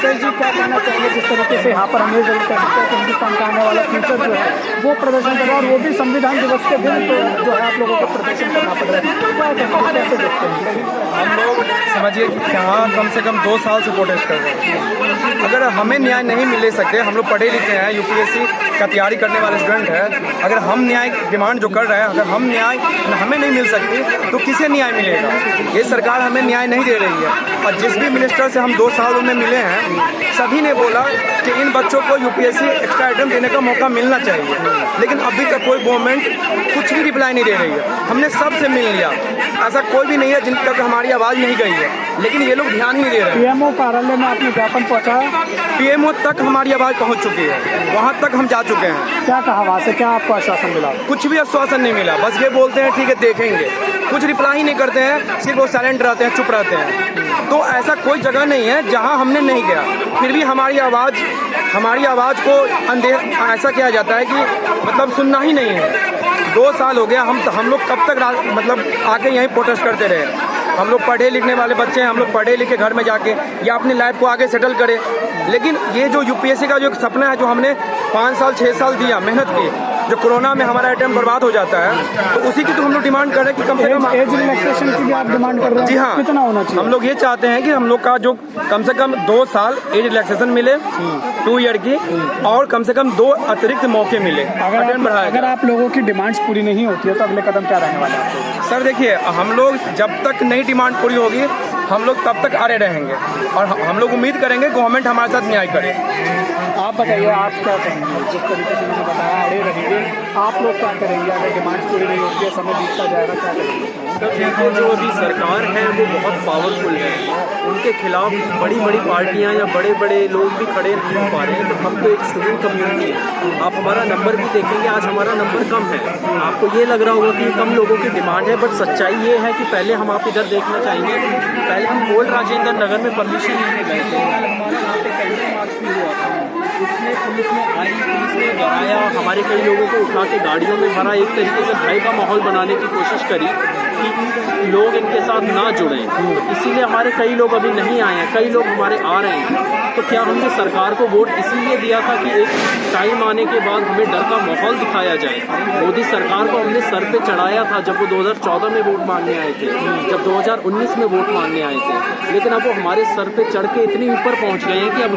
नितेश जी क्या कहना चाहिए जिस तरीके से यहाँ पर हम ये जरूर कह सकते हैं कि हिंदुस्तान का आने वाला फ्यूचर जो है वो प्रदर्शन कर रहा है और वो भी संविधान दिवस के दिन तो जो है आप लोगों को प्रदर्शन करना पड़ रहा है, क्या कहते हैं, कैसे देखते हैं? हम लोग समझिए कि यहाँ कम से कम 2 साल से प्रोटेस्ट कर रहे हैं। अगर हमें न्याय नहीं मिल सकते, हम लोग पढ़े लिखे हैं, यूपीएससी का तैयारी करने वाले स्टूडेंट है, अगर हम न्याय डिमांड जो कर रहे हैं, अगर हम न्याय हमें नहीं मिल सकती तो किसे न्याय मिलेगा? ये सरकार हमें न्याय नहीं दे रही है। और जिस भी मिनिस्टर से हम 2 सालों में मिले हैं, सभी ने बोला कि इन बच्चों को यूपीएससी एक्स्ट्रा आइटम देने का मौका मिलना चाहिए, लेकिन अभी तक कोई गवर्नमेंट कुछ भी रिप्लाई नहीं दे रही है। हमने सबसे मिल लिया, ऐसा कोई भी नहीं है जिन तक हमारी आवाज़ नहीं गई है, लेकिन ये लोग ध्यान ही नहीं दे रहे हैं। पीएमओ कार्यालय में आपने ज्ञापन पहुँचाया? पीएमओ तक हमारी आवाज़ पहुँच चुकी है, वहाँ तक हम जा चुके हैं। क्या कहा वहाँ से, क्या आपको आश्वासन मिला? कुछ भी आश्वासन नहीं मिला, बस ये बोलते हैं ठीक है देखेंगे, कुछ रिप्लाई ही नहीं करते हैं, सिर्फ वो साइलेंट रहते हैं, चुप रहते हैं। तो ऐसा कोई जगह नहीं है जहाँ हमने नहीं गया, फिर भी हमारी आवाज़ को ऐसा किया जाता है कि मतलब सुनना ही नहीं है। 2 साल हो गया, हम लोग कब तक मतलब आके यहीं प्रोटेस्ट करते रहे? हम लोग पढ़े लिखने वाले बच्चे हैं, हम लोग पढ़े लिखे घर में जाके या अपनी लाइफ को आगे सेटल करें, लेकिन ये जो यूपीएससी का जो एक सपना है, जो हमने 5 साल 6 साल दिया, मेहनत की, जो कोरोना में हमारा टाइम बर्बाद हो जाता है, तो उसी की तो हम लोग डिमांड कर रहे हैं कि कम से कम एज रिलैक्सेशन की भी आप डिमांड कर रहे हैं? जी हाँ, कितना होना चाहिए? हम लोग ये चाहते हैं कि हम लोग का जो कम से कम 2 साल एज रिलैक्सेशन मिले, 2 ईयर की, और कम से कम 2 अतिरिक्त मौके मिले। अगर आप लोगों की डिमांड्स पूरी नहीं होती है तो अगले कदम क्या रहने वाले हैं? सर देखिए, हम लोग जब तक नई डिमांड पूरी होगी, हम लोग तब तक अड़े रहेंगे और हम लोग उम्मीद करेंगे गवर्नमेंट हमारे साथ न्याय करे। आप बताइए, आप क्या करेंगे? जिस तरीके से मैंने बताया, अड़े रहेंगे, आप लोग क्या करेंगे अगर डिमांड्स पूरी नहीं होती है, समय बीतता जाएगा, क्या करेंगे? सर देखिए, जो अभी सरकार है वो बहुत पावरफुल है, उनके खिलाफ बड़ी बड़ी पार्टियां या बड़े बड़े लोग भी खड़े नहीं हो पा रहे हैं। तो हम तो एक स्टूडेंट कम्युनिटी है, आप हमारा नंबर भी देखेंगे, आज हमारा नंबर कम है। आपको ये लग रहा होगा कि कम लोगों की डिमांड है, बट सच्चाई ये है कि पहले हम आप इधर देखना चाहेंगे, पहले हम ओल्ड राजेंद्र नगर में परमिशन लेने गए थे, हमारा यहाँ पे कैंडल मार्च भी हुआ था, उसमें पुलिस ने डराया, हमारे कई लोगों को उठा के गाड़ियों में भरा, एक तरीके से भय का माहौल बनाने की कोशिश करी कि लोग इनके साथ ना जुड़ें। तो इसीलिए हमारे कई लोग अभी नहीं आए हैं, कई लोग हमारे आ रहे हैं। तो क्या हमने सरकार को वोट इसीलिए दिया था कि एक टाइम आने के बाद हमें डर का माहौल दिखाया जाए? मोदी सरकार को हमने सर पे चढ़ाया था जब वो 2014 में वोट मांगने आए थे, जब 2019 में वोट मांगने आए थे, लेकिन अब वो हमारे सर पे चढ़ के इतनी ऊपर पहुंच गए हैं कि अब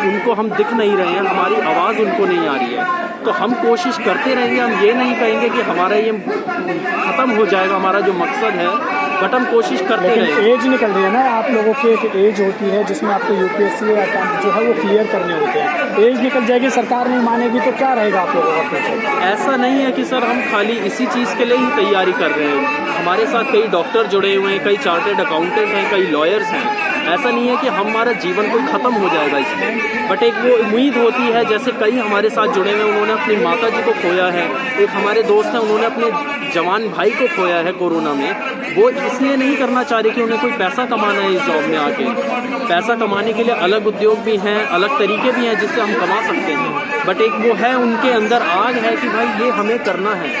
उनको हम दिख नहीं रहे हैं, हमारी आवाज़ उनको नहीं आ रही है। तो हम कोशिश करते रहेंगे, हम ये नहीं कहेंगे कि हमारा ये ख़त्म हो जाएगा, हमारा जो मकसद है, बट हम कोशिश करते रहेंगे। एज निकल रही है ना, आप लोगों की एक एज होती है जिसमें आपको यूपीएससी जो है वो क्लियर करने होते हैं, एज निकल जाएगी, सरकार नहीं मानेगी, तो क्या रहेगा आप लोगों का फ्यूचर? ऐसा नहीं है कि सर हम खाली इसी चीज़ के लिए ही तैयारी कर रहे हैं, हमारे साथ कई डॉक्टर जुड़े हुए हैं, कई चार्टर्ड अकाउंटेंट हैं, कई लॉयर्स हैं। ऐसा नहीं है कि हमारा जीवन कोई ख़त्म हो जाएगा इसमें, बट एक वो उम्मीद होती है, जैसे कई हमारे साथ जुड़े हुए, उन्होंने अपनी माता जी को खोया है, एक हमारे दोस्त हैं उन्होंने अपने जवान भाई को खोया है कोरोना में, वो इसलिए नहीं करना चाह रहे कि उन्हें कोई पैसा कमाना है इस जॉब में आके। पैसा कमाने के लिए अलग उद्योग भी हैं, अलग तरीके भी हैं जिससे हम कमा सकते हैं, बट एक वो है उनके अंदर आग है कि भाई ये हमें करना है,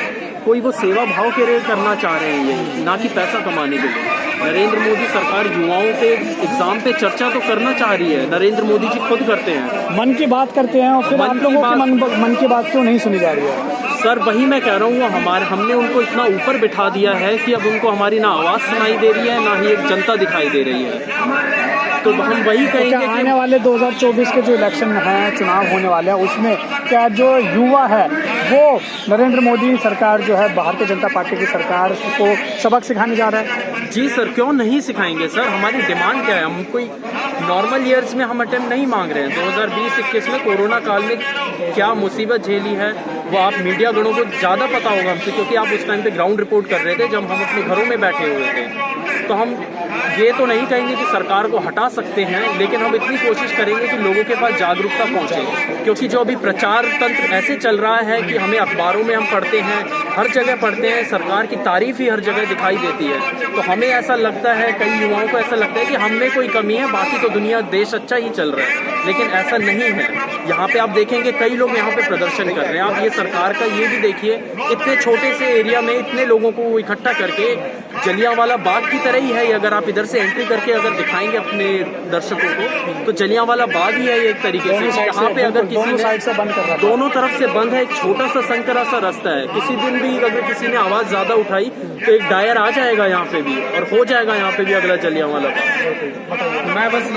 कोई वो सेवा भाव के लिए करना चाह रहे हैं ये, ना कि पैसा कमाने के लिए। नरेंद्र मोदी सरकार युवाओं के एग्जाम पे चर्चा तो करना चाह रही है, नरेंद्र मोदी जी खुद करते हैं, मन की बात करते हैं, और फिर आप लोगों की मन की बात क्यों नहीं सुनी जा रही है? सर वही मैं कह रहा हूँ, हमने उनको इतना ऊपर बिठा दिया है कि अब उनको हमारी ना आवाज़ सुनाई दे रही है, ना ही एक जनता दिखाई दे रही है। तो हम वही कहेंगे कि आने वाले 2024 के जो इलेक्शन हैं, चुनाव होने वाले हैं, उसमें क्या जो युवा है वो नरेंद्र मोदी सरकार जो है, भारतीय जनता पार्टी की सरकार को सबक सिखाने जा रहा है? जी सर, क्यों नहीं सिखाएंगे सर, हमारी डिमांड क्या है? हम कोई नॉर्मल ईयर्स में हम अटेम्प्ट नहीं मांग रहे हैं। 2020-21 में कोरोना काल में क्या मुसीबत झेली है वो आप मीडिया गणों को ज़्यादा पता होगा हमसे, क्योंकि आप उस टाइम पे ग्राउंड रिपोर्ट कर रहे थे जब हम अपने घरों में बैठे हुए थे। तो हम ये तो नहीं कहेंगे कि सरकार को हटा सकते हैं, लेकिन हम इतनी कोशिश करेंगे कि लोगों के पास जागरूकता पहुंचे, क्योंकि जो अभी प्रचार तंत्र ऐसे चल रहा है कि हमें अखबारों में हम पढ़ते हैं, हर जगह पढ़ते हैं, सरकार की तारीफ ही हर जगह दिखाई देती है। तो हमें ऐसा लगता है, कई युवाओं को ऐसा लगता है कि हम में कोई कमी है, बाकी तो दुनिया देश अच्छा ही चल रहा है, लेकिन ऐसा नहीं है। यहाँ पे आप देखेंगे कई लोग यहाँ पे प्रदर्शन कर रहे हैं। आप ये सरकार का ये भी देखिए, इतने छोटे से एरिया में इतने लोगों को इकट्ठा करके जलियांवाला बाग की तरह ही है ये। अगर आप इधर से एंट्री करके अगर दिखाएंगे अपने दर्शकों को तो जलियांवाला बाग ही है ये एक तरीके से। यहाँ पे अगर किसी साइड से बंद कर रहा है, दोनों तरफ से बंद है, एक छोटा सा संकरा सा रास्ता है। किसी दिन भी अगर किसी ने आवाज ज्यादा उठाई तो एक डायर आ जाएगा यहाँ पे भी और हो जाएगा यहाँ पे भी अगला जलियांवाला बाग। मैं बस